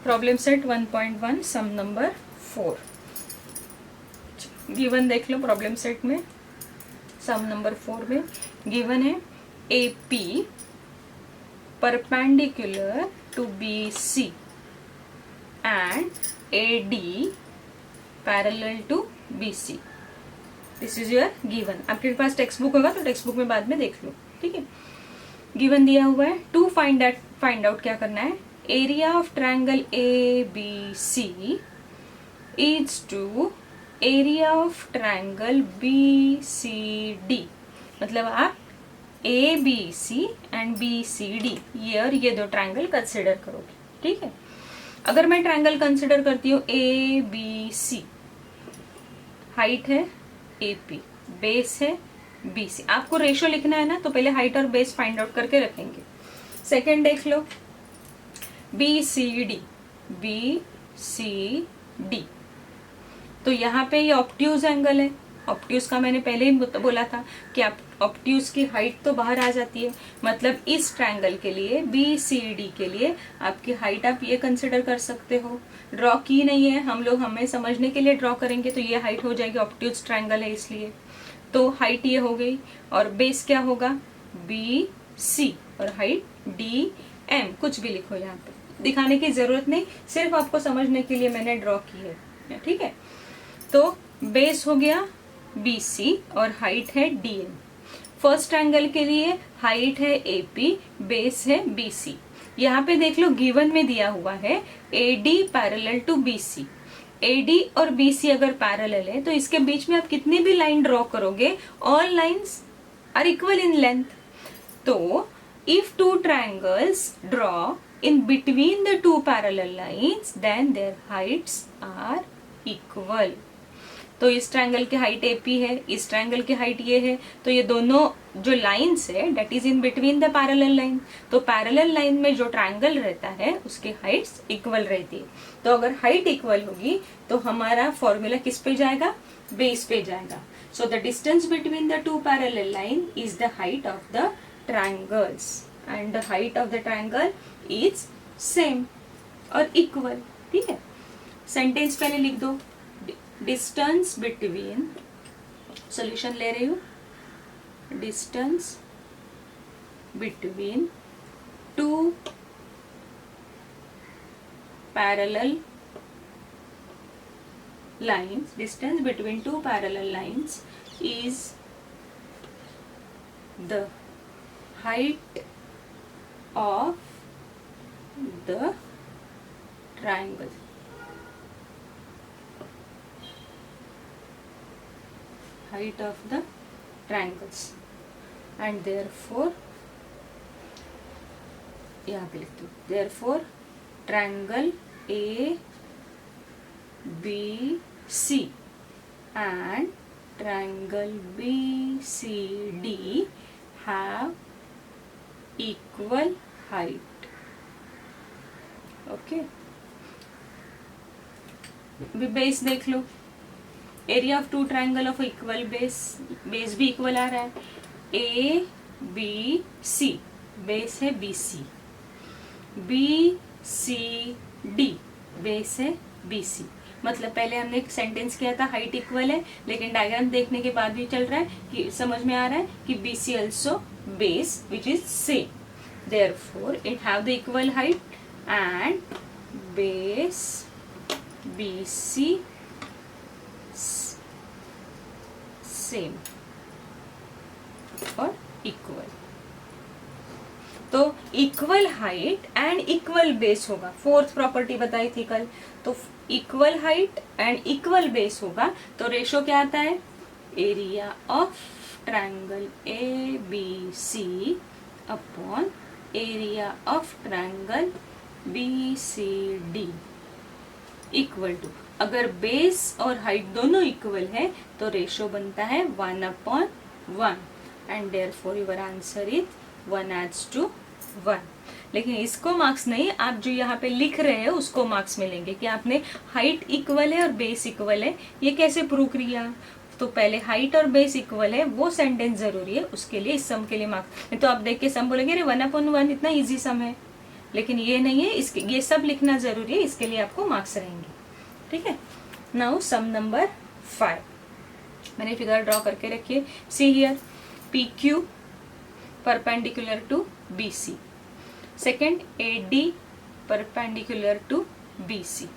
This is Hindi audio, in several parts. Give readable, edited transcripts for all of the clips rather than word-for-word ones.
प्रॉब्लम सेट 1.1 सम नंबर 4। गिवन देख लो प्रॉब्लम सेट में, सम नंबर 4 में गिवन है AP perpendicular to BC and AD parallel to BC। This is your given. आपके पास टेक्स्ट बुक होगा तो टेक्स्ट बुक में बाद में देख लो, ठीक है। गिवन दिया हुआ है, टू फाइंड आउट क्या करना है, area of triangle ABC is to area of triangle BCD। मतलब आप ABC एंड BCD ये और ये दो ट्रायंगल कंसिडर करोगे, ठीक है। अगर मैं ट्रायंगल कंसिडर करती हूँ ABC, हाइट है AP, बेस है BC। आपको रेशो लिखना है ना, तो पहले हाइट और बेस फाइंड आउट करके रखेंगे। सेकंड देख लो BCD, तो यहाँ पे ये ऑब्ट्यूज एंगल है। ऑब्ट्यूज का मैंने पहले ही बोला था कि आप ऑब्ट्यूज की हाइट तो बाहर आ जाती है, मतलब इस ट्रायंगल के लिए BCD के लिए आपकी हाइट आप ये कंसिडर कर सकते हो। ड्रॉ की नहीं है हम लोग, हमें समझने के लिए ड्रॉ करेंगे तो ये हाइट हो जाएगी, ऑब्ट्यूज ट्रायंगल है इसलिए। तो हाइट ये हो गई और बेस क्या होगा BC और हाइट DM। कुछ भी लिखो, यहाँ पे दिखाने की जरूरत नहीं, सिर्फ आपको समझने के लिए मैंने ड्रॉ की है, ठीक है। तो बेस हो गया BC और हाइट है DM। फर्स्ट ट्रायंगल के लिए हाइट है AP, बेस है BC। यहाँ पे देख लो गिवन में दिया हुआ है AD parallel to BC। AD और BC अगर पैरेलल है तो इसके बीच में आप कितनी भी लाइन ड्रॉ करोगे, all lines are equal in length. तो if two triangles draw in between the two parallel lines then their heights are equal. तो इस ट्रायंगल की हाइट AP है, इस ट्रायंगल की हाइट ये है, तो ये दोनों जो लाइंस है that is in between the parallel line. तो पैरेलल लाइन में जो ट्रायंगल रहता है उसकी हाइट्स इक्वल रहती है। तो अगर हाइट इक्वल होगी तो हमारा फॉर्मूला किस पे जाएगा, बेस पे जाएगा। So the distance between the two parallel line is the height of the triangles and the height of the triangle is same और इक्वल, ठीक है। सेंटेंस पहले लिख दो, डिस्टेंस बिटवीन, सोल्यूशन ले रही हूँ, distance between two parallel lines, distance between two parallel lines is the height of the triangle. Height of the triangles and therefore यहाँ पे लिख दो, therefore triangle ABC and triangle BCD have equal height, okay। Base देख लो, area of two triangle of equal base, base भी इक्वल आ रहा है, ABC, बेस है BC, BCD, बेस है BC। मतलब पहले हमने एक सेंटेंस किया था हाइट इक्वल है, लेकिन डायग्राम देखने के बाद भी चल रहा है कि समझ में आ रहा है कि BC also base which is same, therefore it have the equal height and base BC same और इक्वल। तो equal height and equal base होगा, फोर्थ प्रॉपर्टी बताई थी कल। तो equal height and equal base होगा तो रेशो क्या आता है, area of triangle ABC upon area of triangle BCD equal to, अगर बेस और हाइट दोनों इक्वल है तो रेशो बनता है 1/1 and therefore your answer is 1:1। लेकिन इसको मार्क्स नहीं, आप जो यहाँ पे लिख रहे हैं उसको मार्क्स मिलेंगे कि आपने हाइट इक्वल है और बेस इक्वल है, ये कैसे प्रूव किया। तो पहले हाइट और बेस इक्वल है वो सेंटेंस जरूरी है, उसके लिए इस सम के लिए मार्क्स। तो आप देख के सम बोलेंगे अरे 1/1 इतना इजी सम है, लेकिन ये नहीं है, इसके ये सब लिखना जरूरी है, इसके लिए आपको मार्क्स रहेंगे। ठीक है, नाउ सम नंबर 5 मैंने फिगर ड्रॉ करके रखिए। See here P Q perpendicular to B C, second A D perpendicular to B C.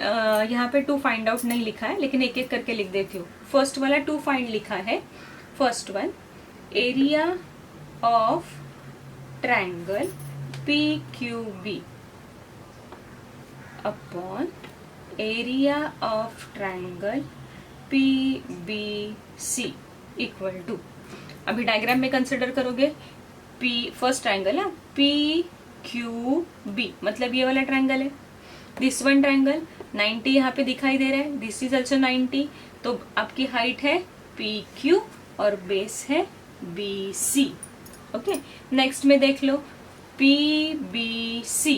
यहाँ पे टू फाइंड आउट नहीं लिखा है, लेकिन एक एक करके लिख देती हूँ। फर्स्ट वाला टू फाइंड लिखा है। First one, area of triangle P Q B upon area of triangle P B C equal to, अभी डायग्राम में कंसिडर करोगे, पी फर्स्ट ट्रायंगल है पी क्यू बी, मतलब ये वाला ट्रायंगल है। दिस वन ट्रायंगल 90 यहाँ पे दिखाई दे रहा है, दिस इज ऑल्सो 90, तो आपकी हाइट है पी क्यू और बेस है बी सी। ओके, नेक्स्ट में देख लो P B C,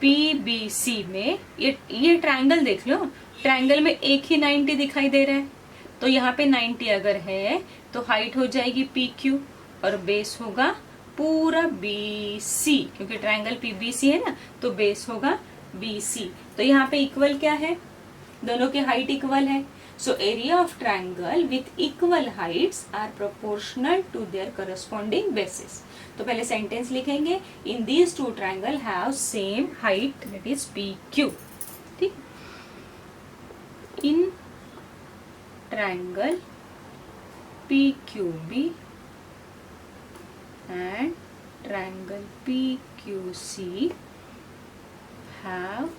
P B C में ये ट्रायंगल देख लो, ट्रायंगल में एक ही 90 दिखाई दे रहा है, तो यहाँ पे 90 अगर है तो हाइट हो जाएगी पी क्यू और बेस होगा पूरा बी सी, क्योंकि ट्रायंगल पी बी सी है ना, तो बेस होगा बी सी। तो यहाँ पे इक्वल क्या है, दोनों के हाइट इक्वल है। So area of triangle with equal heights are proportional to their corresponding bases. तो पहले सेंटेंस लिखेंगे, in these two triangle have same height that is P Q. ठीक, in triangle P Q B and triangle PQC have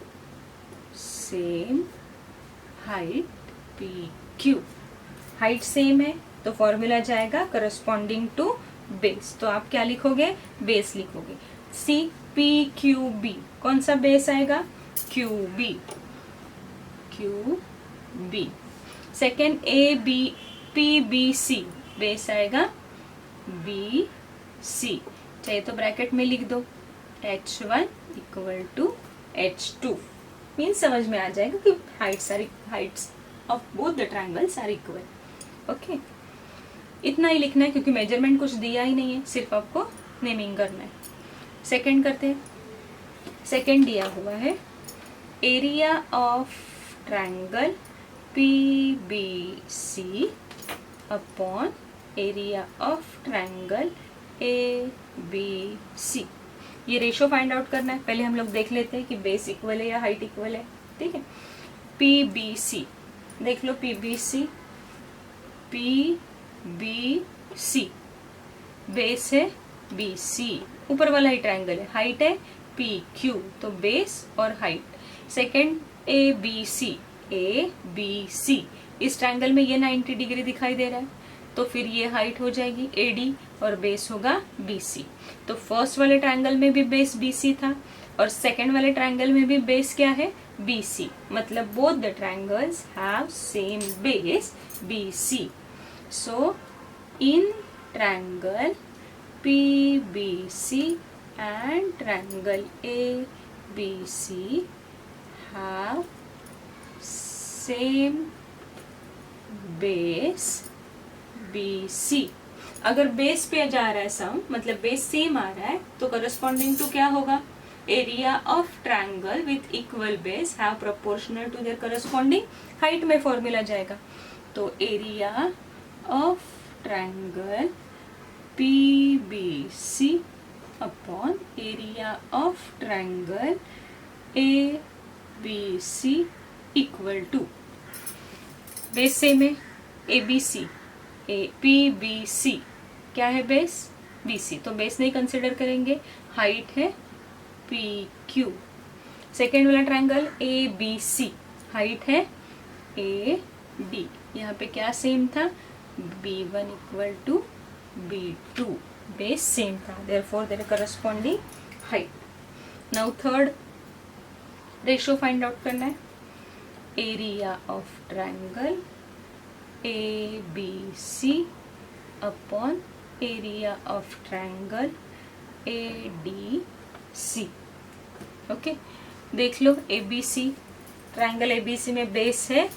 same height PQ। Height same है तो फॉर्मूला जाएगा करस्पॉन्डिंग टू बेस, तो आप क्या लिखोगे, बेस लिखोगे। सी पी क्यू बी, कौन सा बेस आएगा, Q B, Q B. Second A B P B C, base आएगा बी सी, चाहे तो ब्रैकेट में लिख दो H1 equal to H2, means समझ में आ जाएगा कि heights of both the triangles are equal. Okay, इतना ही लिखना है क्योंकि मेजरमेंट कुछ दिया ही नहीं है, सिर्फ आपको नेमिंग करना है। सेकंड करते हैं, सेकंड दिया हुआ है area of triangle P B C upon area of triangle A B C. ये रेशो फाइंड आउट करना है, पहले हम लोग देख लेते हैं कि बेस इक्वल है या हाइट इक्वल है। ठीक है, पी बी सी देख लो, P B C, P B C, base है बी सी, ऊपर वाला ही ट्रायंगल है, हाइट है पी क्यू, तो बेस और height. Second A B C, A B C, इस ट्रायंगल में ये 90 डिग्री दिखाई दे रहा है, तो फिर ये हाइट हो जाएगी AD और बेस होगा BC। तो फर्स्ट वाले ट्रायंगल में भी बेस BC था और सेकंड वाले ट्रायंगल में भी बेस क्या है, BC, मतलब both the triangles have same base BC। So in triangle PBC and triangle ABC have same base BC। अगर बेस पे जा रहा है सम, मतलब बेस सेम आ रहा है, तो करस्पॉन्डिंग टू क्या होगा, area of triangle with equal base have proportional to their corresponding height में फॉर्मूला जाएगा। तो area of triangle PBC upon area of triangle ABC equal to, base same है ABC, PBC क्या है, बेस BC, तो बेस नहीं कंसिडर करेंगे, हाइट है PQ। सेकेंड वाला ट्रायंगल ABC, हाइट है AD, यहाँ पे क्या सेम था, B1 equal to B2, base same था, therefore their corresponding height. Now third ratio find out करना है, area of triangle ABC upon area of triangle ADC। Okay, देख लो ABC, ट्रायंगल ABC में बेस है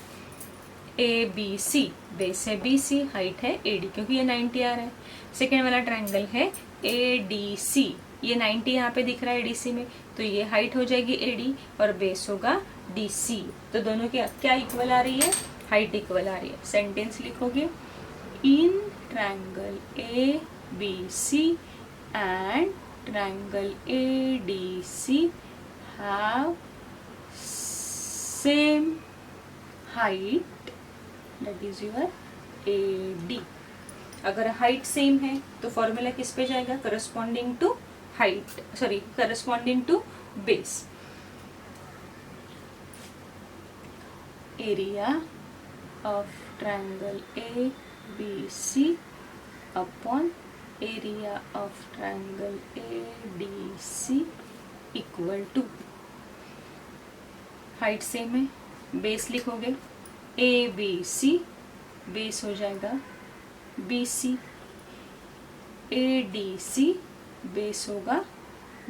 ABC, बेस है BC, हाइट है AD, क्योंकि ये 90 आ रहा है। सेकेंड वाला ट्रायंगल है ADC, ये 90 यहाँ पे दिख रहा है ADC में, तो ये हाइट हो जाएगी AD और बेस होगा DC। तो दोनों की क्या इक्वल आ रही है, हाइट इक्वल आ रही है। सेंटेंस लिखोगे, in triangle ABC and triangle ADC have same height, that is your AD। अगर हाइट सेम है तो फॉर्मूला किस पे जाएगा, corresponding to height, sorry corresponding to base. Area of triangle ABC upon area of triangle ADC equal to, height same है, बेस लिखोगे ABC, बेस हो जाएगा BC, ADC बेस होगा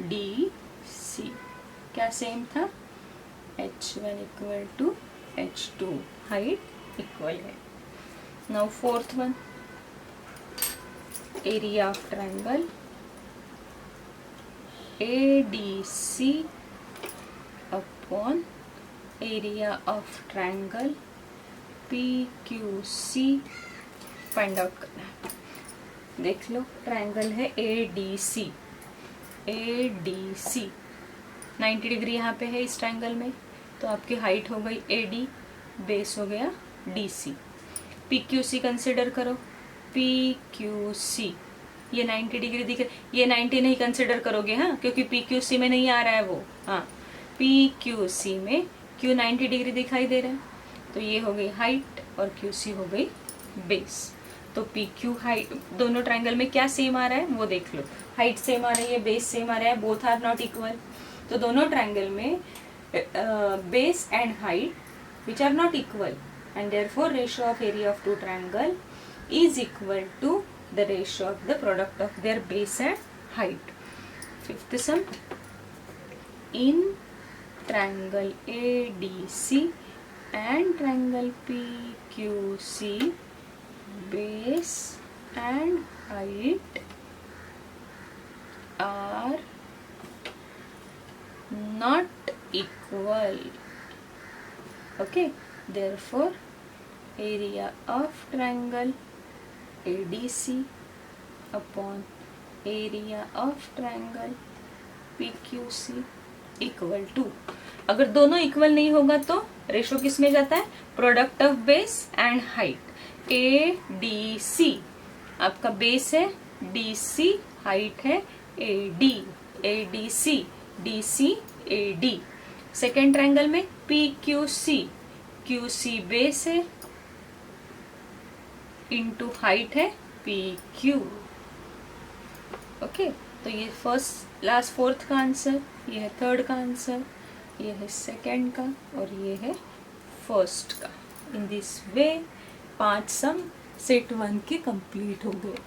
DC। क्या सेम था, H1 equal to H2, height equal है। Now fourth one, area of triangle ADC upon area of triangle PQC find out करना है। देख लो, ट्रायंगल है ADC, 90 डिग्री यहाँ पे है इस ट्रायंगल में, तो आपकी हाइट हो गई AD, बेस हो गया DC। PQC कंसिडर करो, PQC ये 90 डिग्री दिख रहा है, ये 90 नहीं कंसिडर करोगे हाँ, क्योंकि PQC में नहीं आ रहा है वो, हाँ PQC में Q 90 डिग्री दिखाई दे रहा है, तो ये हो गई हाइट और QC हो गई बेस। तो PQ हाइट, दोनों ट्रायंगल में क्या सेम आ रहा है वो देख लो, हाइट सेम आ रही है, बेस सेम आ रहा है, बोथ आर नॉट इक्वल। तो दोनों ट्रायंगल में base and height which are not equal and therefore ratio of area of two triangle is equal to the ratio of the product of their base and height. Fifth sum, in triangle ADC and triangle PQC base and height are not equal. Okay, therefore area of triangle ADC upon area of triangle PQC equal to, अगर दोनों इक्वल नहीं होगा तो रेशो किस में जाता है, product of base and height. ADC आपका बेस है, DC हाइट है AD, ADC DC AD। Second triangle में PQC, QC बेस है इनटू हाइट है PQ। ओके, तो ये फर्स्ट लास्ट फोर्थ का आंसर, ये है थर्ड का आंसर, ये है सेकंड का और ये है फर्स्ट का। In this way 5 some set 1 के कंप्लीट हो गए।